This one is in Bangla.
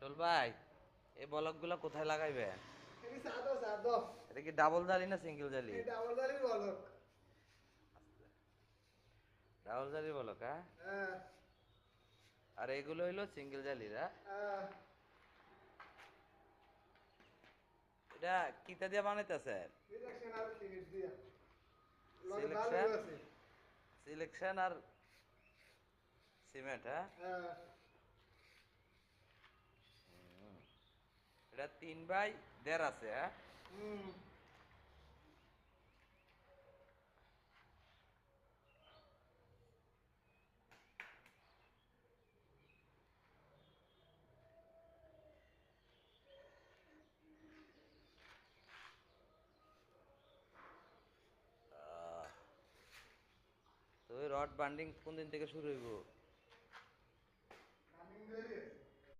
চল ভাই, এই বলকগুলো কোথায় লাগাইবেন? এটি সাদো সাদো এটা কি ডাবল জালি না সিঙ্গেল জালি? এটা ডাবল বলক। ডাবল জালি বলক, হ্যাঁ? হ্যাঁ আর এগুলো হইলো সিঙ্গেল জালিরা। হ্যাঁ এটা কিতা দিয়ে বানাইতেছেন? সিলেকশন আর সিরিজ দিয়া লগে বালু সিলেকশন, আছে। সিলেকশন আর সিমেন্ট, হ্যাঁ? হ্যাঁ এটা 3x1.5 আছে, হ্যাঁ? হুম তো ওই রড বান্ডিং কোন দিন থেকে শুরু হইব?